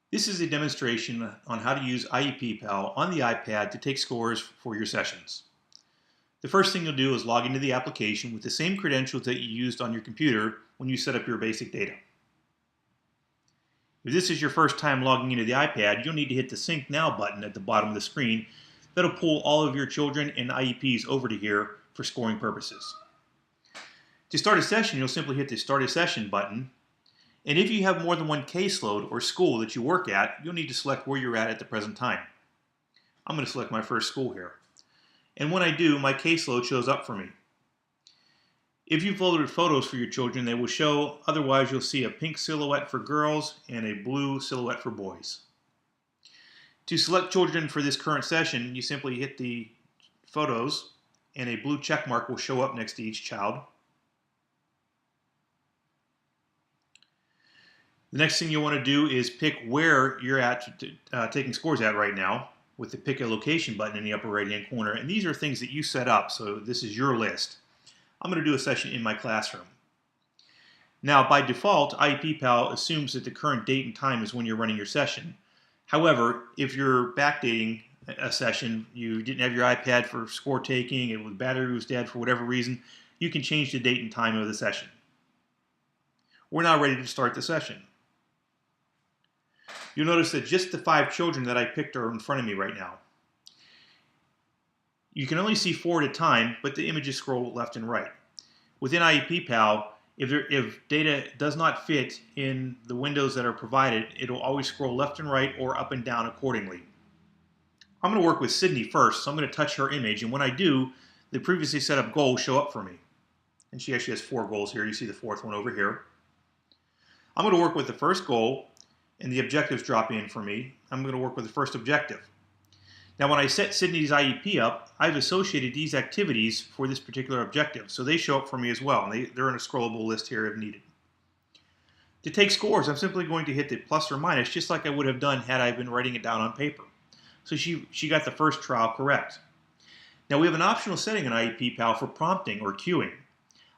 This is a demonstration on how to use IEPPal on the iPad to take scores for your sessions. The first thing you'll do is log into the application with the same credentials that you used on your computer when you set up your basic data. If this is your first time logging into the iPad, you'll need to hit the Sync Now button at the bottom of the screen. That'll pull all of your children and IEPs over to here for scoring purposes. To start a session, you'll simply hit the Start a Session button. And if you have more than one caseload or school that you work at, you'll need to select where you're at the present time. I'm going to select my first school here. And when I do, my caseload shows up for me. If you've loaded photos for your children, they will show. Otherwise, you'll see a pink silhouette for girls and a blue silhouette for boys. To select children for this current session, you simply hit the photos and a blue check mark will show up next to each child. The next thing you'll want to do is pick where you're at taking scores at right now with the Pick a Location button in the upper right hand corner. And these are things that you set up, so this is your list. I'm going to do a session in my classroom. Now, by default, IEPPal assumes that the current date and time is when you're running your session. However, if you're backdating a session, you didn't have your iPad for score taking, the battery was dead for whatever reason, you can change the date and time of the session. We're now ready to start the session. You'll notice that just the 5 children that I picked are in front of me right now. You can only see 4 at a time, but the images scroll left and right. Within IEPPal, if data does not fit in the windows that are provided, it'll always scroll left and right or up and down accordingly. I'm going to work with Sydney first, so I'm going to touch her image, and when I do, the previously set up goals show up for me. And she actually has 4 goals here. You see the 4th one over here. I'm going to work with the first goal, and the objectives drop in for me. I'm going to work with the first objective. Now, when I set Sydney's IEP up, I've associated these activities for this particular objective, so they show up for me as well, and they're in a scrollable list here if needed. To take scores, I'm simply going to hit the plus or minus, just like I would have done had I been writing it down on paper. So she got the first trial correct. Now, we have an optional setting in IEPPal for prompting or cueing.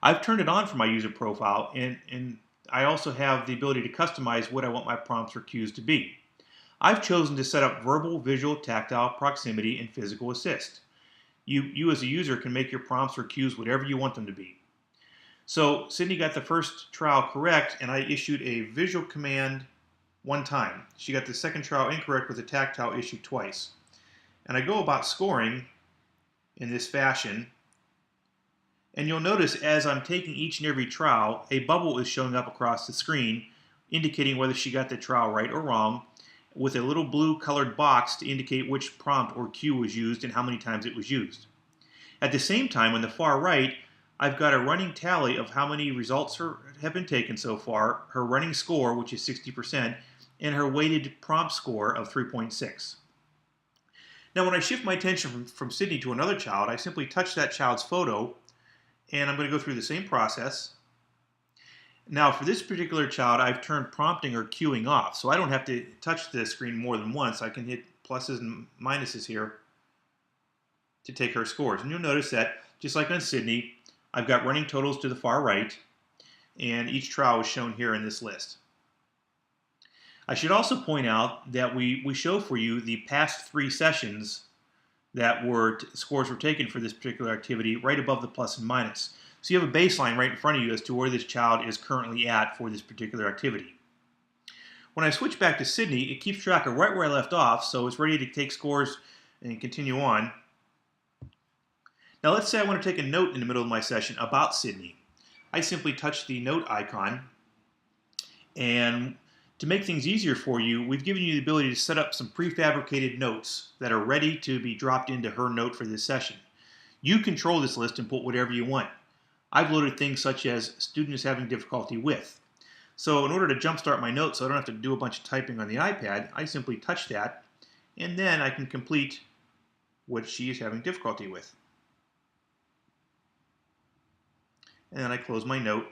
I've turned it on for my user profile, and I also have the ability to customize what I want my prompts or cues to be. I've chosen to set up verbal, visual, tactile, proximity, and physical assist. You as a user can make your prompts or cues whatever you want them to be. So Sydney got the first trial correct, and I issued a visual command 1 time. She got the second trial incorrect with a tactile issued twice. And I go about scoring in this fashion. And you'll notice as I'm taking each and every trial, a bubble is showing up across the screen indicating whether she got the trial right or wrong, with a little blue colored box to indicate which prompt or cue was used and how many times it was used. At the same time, on the far right, I've got a running tally of how many results have been taken so far, her running score, which is 60%, and her weighted prompt score of 3.6. Now, when I shift my attention from Sydney to another child, I simply touch that child's photo, and I'm going to go through the same process. Now, for this particular child, I've turned prompting or cueing off, so I don't have to touch the screen more than once. I can hit pluses and minuses here to take her scores. And you'll notice that, just like on Sydney, I've got running totals to the far right, and each trial is shown here in this list. I should also point out that we show for you the past 3 sessions that scores were taken for this particular activity right above the plus and minus. So you have a baseline right in front of you as to where this child is currently at for this particular activity. When I switch back to Sydney, it keeps track of right where I left off, so it's ready to take scores and continue on. Now let's say I want to take a note in the middle of my session about Sydney. I simply touch the note icon, and to make things easier for you, we've given you the ability to set up some prefabricated notes that are ready to be dropped into her note for this session. You control this list and put whatever you want. I've loaded things such as student is having difficulty with. So in order to jumpstart my notes so I don't have to do a bunch of typing on the iPad, I simply touch that, and then I can complete what she is having difficulty with. And then I close my note.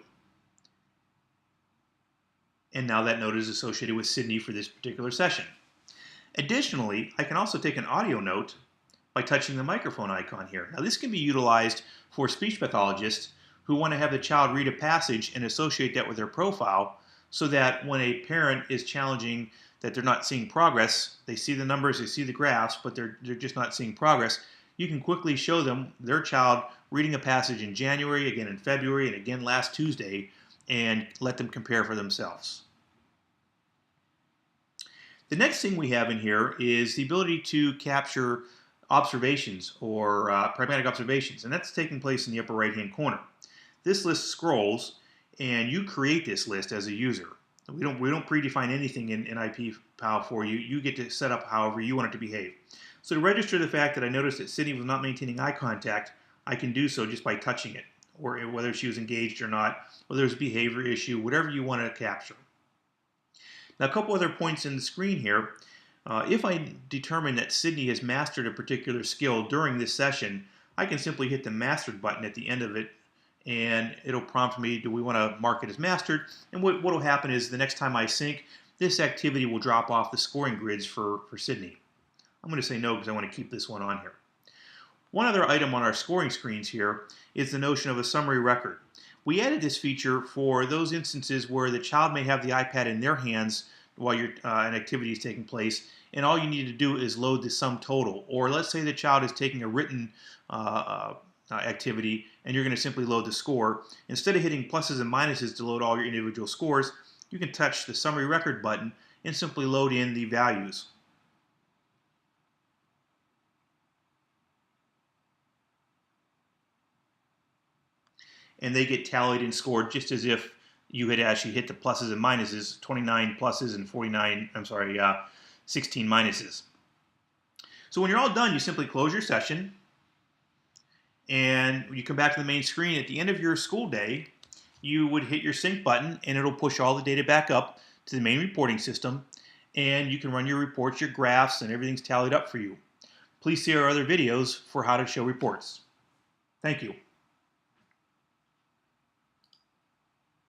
And now that note is associated with Sydney for this particular session. Additionally, I can also take an audio note by touching the microphone icon here. Now this can be utilized for speech pathologists who want to have the child read a passage and associate that with their profile so that when a parent is challenging that they're not seeing progress, they see the numbers, they see the graphs, but they're just not seeing progress, you can quickly show them their child reading a passage in January, again in February, and again last Tuesday, and let them compare for themselves. The next thing we have in here is the ability to capture observations or pragmatic observations, and that's taking place in the upper right hand corner. This list scrolls, and you create this list as a user. We don't predefine anything in IEPPal for you. You get to set up however you want it to behave. So to register the fact that I noticed that Sydney was not maintaining eye contact, I can do so just by touching it, or whether she was engaged or not, whether there's a behavior issue, whatever you want to capture. Now, a couple other points in the screen here. If I determine that Sydney has mastered a particular skill during this session, I can simply hit the mastered button at the end of it, and it'll prompt me, do we want to mark it as mastered? And what will happen is the next time I sync, this activity will drop off the scoring grids for Sydney. I'm going to say no because I want to keep this one on here. One other item on our scoring screens here is the notion of a summary record. We added this feature for those instances where the child may have the iPad in their hands while an activity is taking place, and all you need to do is load the sum total. Or let's say the child is taking a written activity, and you're going to simply load the score. Instead of hitting pluses and minuses to load all your individual scores, you can touch the summary record button and simply load in the values. And they get tallied and scored just as if you had actually hit the pluses and minuses, 29 pluses and 16 minuses. So when you're all done, you simply close your session, and you come back to the main screen. At the end of your school day, you would hit your sync button, and it'll push all the data back up to the main reporting system, and you can run your reports, your graphs, and everything's tallied up for you. Please see our other videos for how to show reports. Thank you.